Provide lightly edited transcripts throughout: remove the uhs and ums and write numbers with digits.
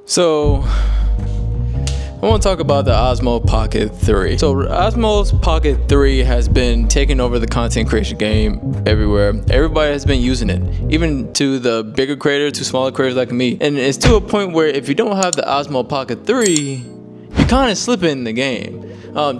So I want to talk about the Osmo Pocket 3. So Osmo's Pocket 3 has been taking over the content creation game everywhere. Everybody has been using it, even to the bigger creators, to smaller creators like me. And it's to a point where if you don't have the Osmo Pocket 3, you kind of slip in the game.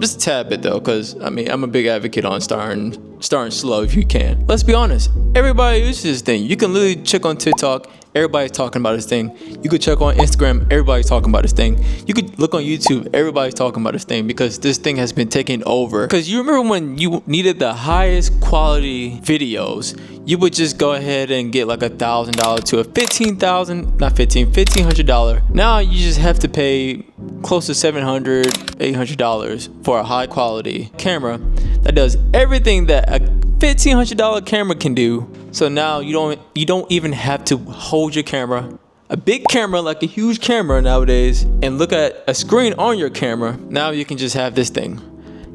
Just a tad bit though, because I mean, I'm a big advocate on starting slow if you can. Let's be honest, everybody uses this thing. You can literally check on TikTok, everybody's talking about this thing. You could check on Instagram, everybody's talking about this thing. You could look on YouTube, everybody's talking about this thing because this thing has been taking over. Because you remember when you needed the highest quality videos, you would just go ahead and get like $1,000 to a $1,500. Now you just have to pay close to $700, $800 for a high quality camera that does everything that a $1,500 camera can do. So now you don't even have to hold your camera, a big camera like a huge camera nowadays, and look at a screen on your camera. Now you can just have this thing.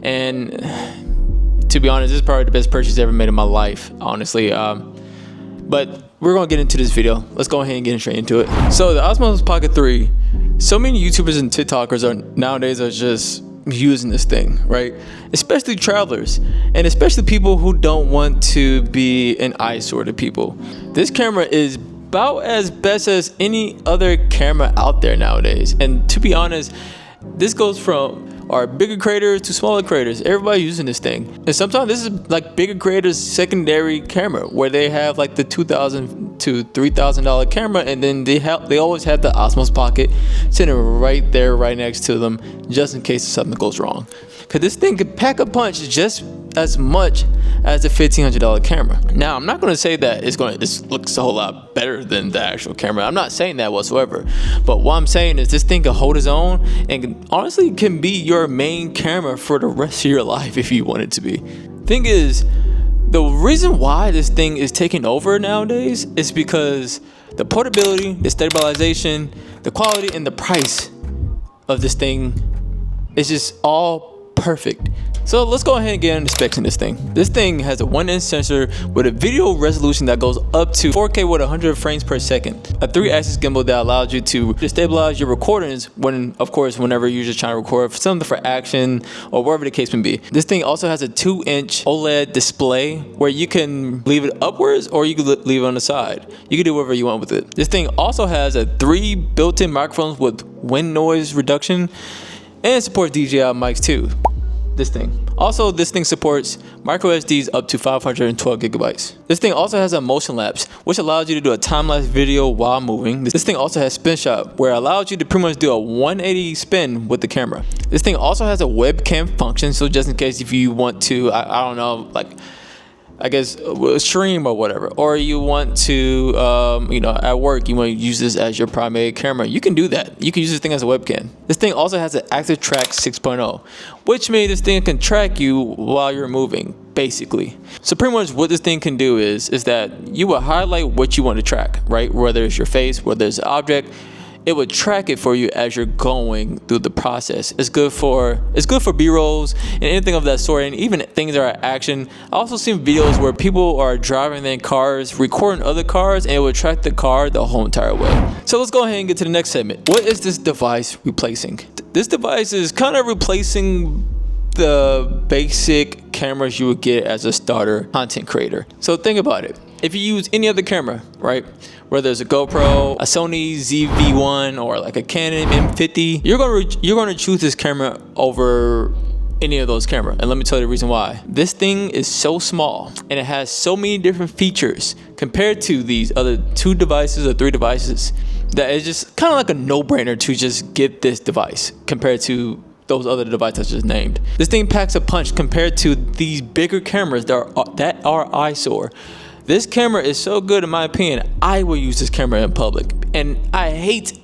And to be honest, this is probably the best purchase I ever made in my life, honestly. But we're gonna get into this video. Let's go ahead and get straight into it. So the Osmo Pocket 3, so many YouTubers and TikTokers nowadays are just using this thing, right? Especially travelers, and especially people who don't want to be an eyesore to people. This camera is about as best as any other camera out there nowadays. And to be honest, this goes from our bigger creators to smaller creators. Everybody using this thing. And sometimes this is like bigger creators' secondary camera, where they have like the $2,000 to $3,000 camera, and then they always have the Osmo Pocket sitting right there, right next to them, just in case something goes wrong. Cause this thing could pack a punch just as much as a $1,500 camera. Now, I'm not gonna say that this looks a whole lot better than the actual camera. I'm not saying that whatsoever. But what I'm saying is this thing can hold its own and honestly can be your main camera for the rest of your life if you want it to be. Thing is, the reason why this thing is taking over nowadays is because the portability, the stabilization, the quality, and the price of this thing is just all perfect. So let's go ahead and get into specs in this thing. This thing has a 1-inch sensor with a video resolution that goes up to 4K with 100 frames per second. A 3-axis gimbal that allows you to stabilize your recordings whenever you're just trying to record something for action or whatever the case may be. This thing also has a 2-inch OLED display where you can leave it upwards or you can leave it on the side. You can do whatever you want with it. This thing also has 3 built-in microphones with wind noise reduction and supports DJI mics too. This thing supports micro SDs up to 512 gigabytes. This thing also has a motion lapse, which allows you to do a time-lapse video while moving. This thing also has spin shot, where it allows you to pretty much do a 180 spin with the camera. This thing also has a webcam function, so just in case if you want to, I don't know, like I guess stream or whatever, or you want to at work you want to use this as your primary camera, you can do that. You can use this thing as a webcam. This thing also has an active track 6.0, which means this thing can track you while you're moving, basically. So pretty much what this thing can do is that you will highlight what you want to track, right? Whether it's your face, whether it's an object, it would track it for you as you're going through the process. It's good for B-rolls and anything of that sort, and even things that are action. I also seen videos where people are driving their cars, recording other cars, and it would track the car the whole entire way. So let's go ahead and get to the next segment. What is this device replacing? This device is kind of replacing the basic cameras you would get as a starter content creator. So think about it. If you use any other camera, right, whether it's a GoPro, a Sony ZV-1, or like a Canon M50, you're gonna choose this camera over any of those cameras. And let me tell you the reason why. This thing is so small and it has so many different features compared to these other 2 devices or 3 devices that it's just kind of like a no-brainer to just get this device compared to those other devices I just named. This thing packs a punch compared to these bigger cameras that are eyesore. This camera is so good in my opinion, I will use this camera in public. And I hate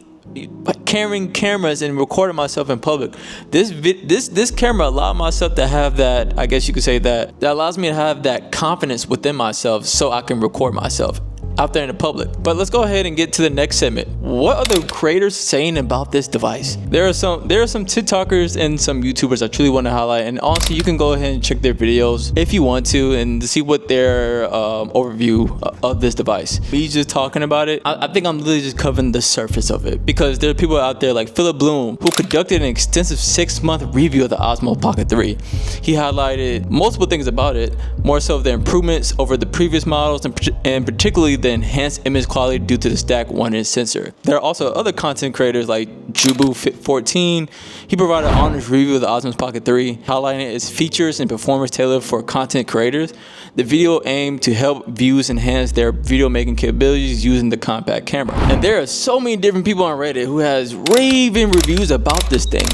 carrying cameras and recording myself in public. This camera allowed myself to have that, I guess you could say that allows me to have that confidence within myself so I can record myself. out there in the public. But let's go ahead and get to the next segment. What are the creators saying about this device? There are some TikTokers and some YouTubers I truly want to highlight, and honestly, you can go ahead and check their videos if you want to and see what their overview of this device. Me just talking about it, I think I'm literally just covering the surface of it, because there are people out there like Philip Bloom who conducted an extensive 6-month review of the Osmo Pocket 3. He highlighted multiple things about it, more so the improvements over the previous models, and particularly the enhanced image quality due to the stacked 1-inch sensor. There are also other content creators like Jubu14. He provided an honest review of the Osmo Pocket 3, highlighting its features and performance tailored for content creators. The video aimed to help viewers enhance their video making capabilities using the compact camera. And there are so many different people on Reddit who has raving reviews about this thing.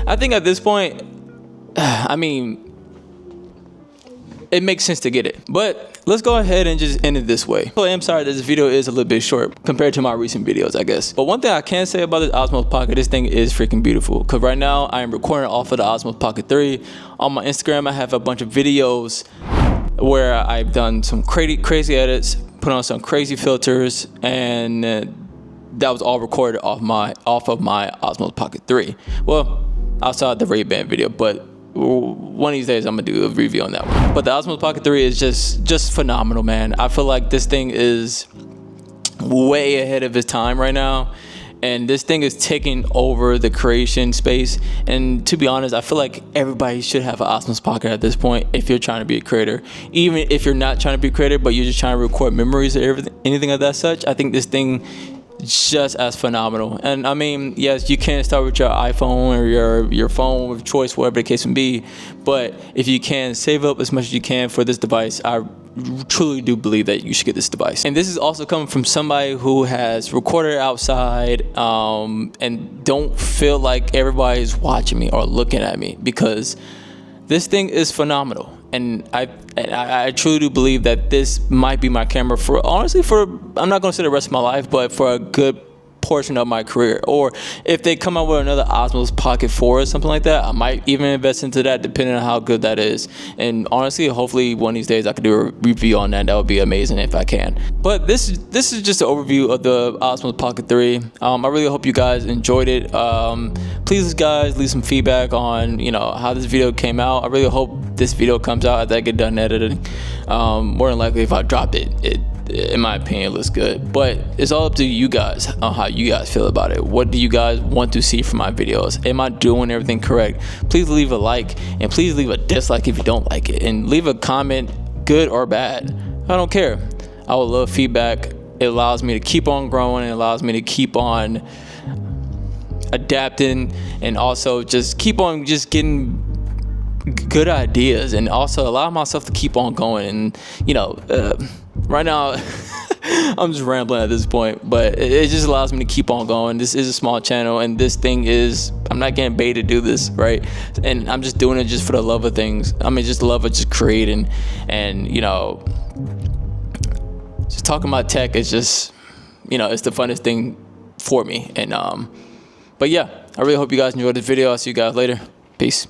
I think at this point, I mean, it makes sense to get it. But let's go ahead and just end it this way. So I'm sorry that this video is a little bit short compared to my recent videos, I guess. But one thing I can say about this Osmo Pocket, this thing is freaking beautiful. Because right now I am recording off of the Osmo Pocket 3. On my Instagram, I have a bunch of videos where I've done some crazy edits, put on some crazy filters, and that was all recorded off of my Osmo Pocket 3. Well, outside the Ray-Ban video, but one of these days I'm gonna do a review on that one. But the Osmo Pocket 3 is just phenomenal, man. I feel like this thing is way ahead of its time right now, and this thing is taking over the creation space. And to be honest, I feel like everybody should have an Osmo Pocket at this point if you're trying to be a creator. Even if you're not trying to be a creator, but you're just trying to record memories or anything of that such, I think this thing just as phenomenal. And I mean, yes, you can start with your iPhone or your phone of choice, whatever the case may be, but if you can save up as much as you can for this device, I truly do believe that you should get this device. And this is also coming from somebody who has recorded outside and don't feel like everybody's watching me or looking at me, because this thing is phenomenal. And I truly do believe that this might be my camera for, honestly, I'm not going to say the rest of my life, but for a good portion of my career. Or if they come out with another Osmo Pocket 4 or something like that, I might even invest into that, depending on how good that is. And honestly, hopefully one of these days I could do a review on that. That would be amazing if I can. But this is just an overview of the Osmo Pocket 3. I really hope you guys enjoyed it. Please, guys, leave some feedback on how this video came out. I really hope this video comes out after I get done editing. More than likely, if I dropped it, in my opinion, it looks good. But it's all up to you guys on how you guys feel about it. What do you guys want to see from my videos? Am I doing everything correct? Please leave a like, and please leave a dislike if you don't like it, and leave a comment, good or bad. I don't care. I would love feedback. It allows me to keep on growing. It allows me to keep on adapting, and also just keep on just getting good ideas, and also allow myself to keep on going. And right now I'm just rambling at this point, but it just allows me to keep on going. This is a small channel, and this thing is, I'm not getting paid to do this, right? And I'm just doing it just for the love of things. I mean, just the love of just creating, and just talking about tech is just, it's the funnest thing for me. And but yeah, I really hope you guys enjoyed this video. I'll see you guys later. Peace.